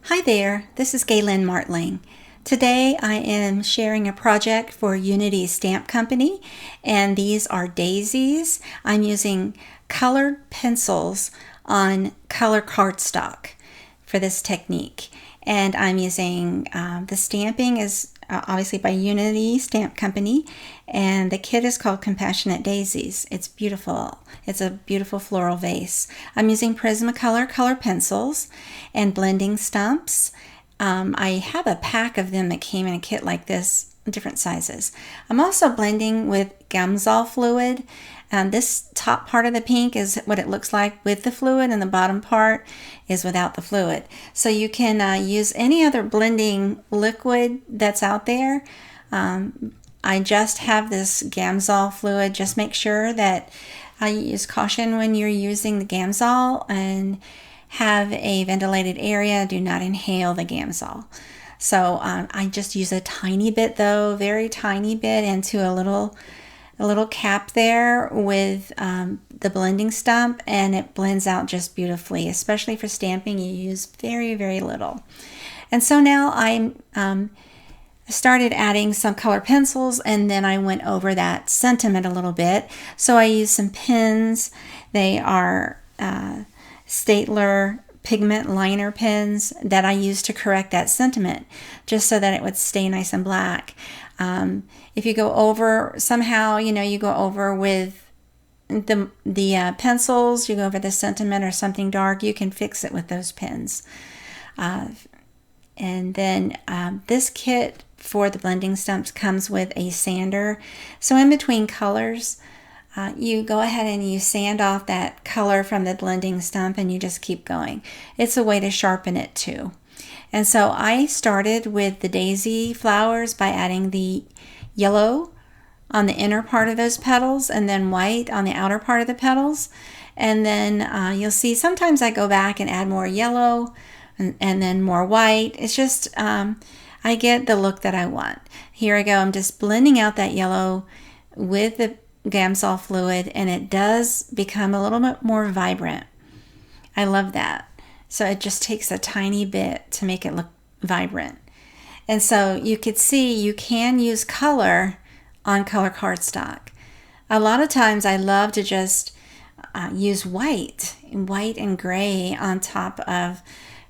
Hi there, this is Gaylyn Martling. Today I am sharing a project for Unity Stamp Company, and these are daisies. I'm using colored pencils on color cardstock for this technique. And I'm using, the stamping is obviously by Unity Stamp Company, and the kit is called Compassionate Daisies. It's beautiful. It's a beautiful floral vase. I'm using Prismacolor color pencils and blending stumps. I have a pack of them that came in a kit like this, different sizes. I'm also blending with Gamsol fluid. This top part of the pink is what it looks like with the fluid, and the bottom part is without the fluid. So you can use any other blending liquid that's out there. I just have this Gamsol fluid. Just make sure that I use caution when you're using the Gamsol and have a ventilated area. Do not inhale the Gamsol. So I just use a tiny bit, though, very tiny bit, into a little cap there with the blending stump, and it blends out just beautifully. Especially for stamping, you use very, very little. And so now I started adding some color pencils, and then I went over that sentiment a little bit. So I used some pens. They are Staedtler pigment liner pens that I used to correct that sentiment, just so that it would stay nice and black. If you go over somehow, you go over with the pencils, you go over the sentiment or something dark, you can fix it with those pens. And then this kit for the blending stumps comes with a sander. So in between colors, you go ahead and you sand off that color from the blending stump, and you just keep going. It's a way to sharpen it too. And so I started with the daisy flowers by adding the yellow on the inner part of those petals, and then white on the outer part of the petals. And then you'll see sometimes I go back and add more yellow and then more white. It's just, I get the look that I want. Here I go. I'm just blending out that yellow with the Gamsol fluid, and it does become a little bit more vibrant. I love that. So it just takes a tiny bit to make it look vibrant. And so you could see you can use color on color cardstock. A lot of times I love to just use white and gray on top of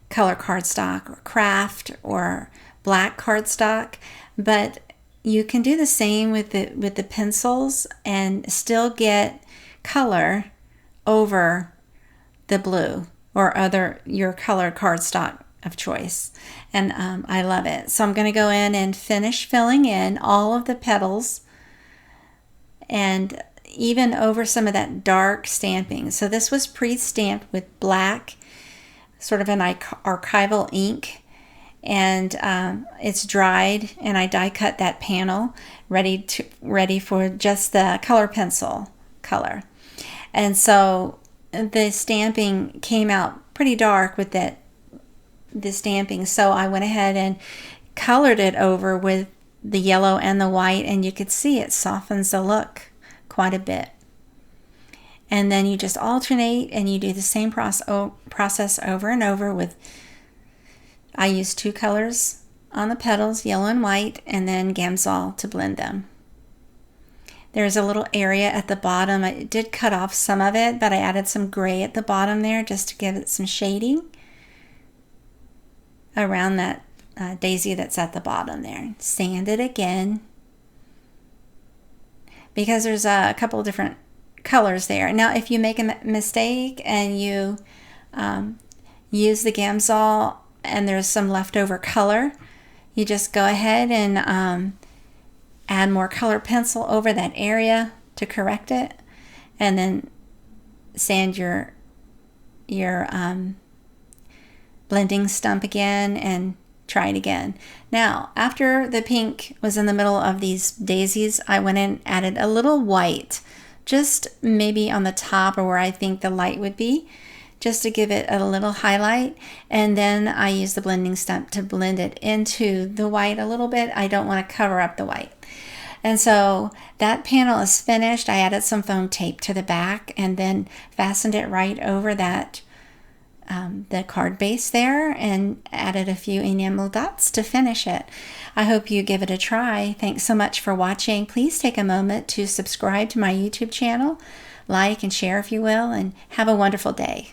color cardstock or craft or black cardstock, but you can do the same with the pencils and still get color over the blue or your color cardstock of choice. And I love it. So I'm going to go in and finish filling in all of the petals and even over some of that dark stamping. So this was pre-stamped with black, sort of an archival ink. And it's dried, and I die cut that panel ready for just the color pencil color. And so the stamping came out pretty dark with the stamping, so I went ahead and colored it over with the yellow and the white, and you could see it softens the look quite a bit. And then you just alternate, and you do the same process over and over with, I use two colors on the petals, yellow and white, and then Gamsol to blend them. There's a little area at the bottom. I did cut off some of it, but I added some gray at the bottom there just to give it some shading around that daisy that's at the bottom there. Sand it again, because there's a couple of different colors there. Now, if you make a mistake and you use the Gamsol and there's some leftover color, you just go ahead and add more color pencil over that area to correct it, and then sand your blending stump again and try it again. Now, after the pink was in the middle of these daisies, I went in and added a little white, just maybe on the top or where I think the light would be, just to give it a little highlight. And then I use the blending stump to blend it into the white a little bit. I don't want to cover up the white. And so that panel is finished. I added some foam tape to the back and then fastened it right over that the card base there and added a few enamel dots to finish it. I hope you give it a try. Thanks so much for watching. Please take a moment to subscribe to my YouTube channel, like and share if you will, and have a wonderful day.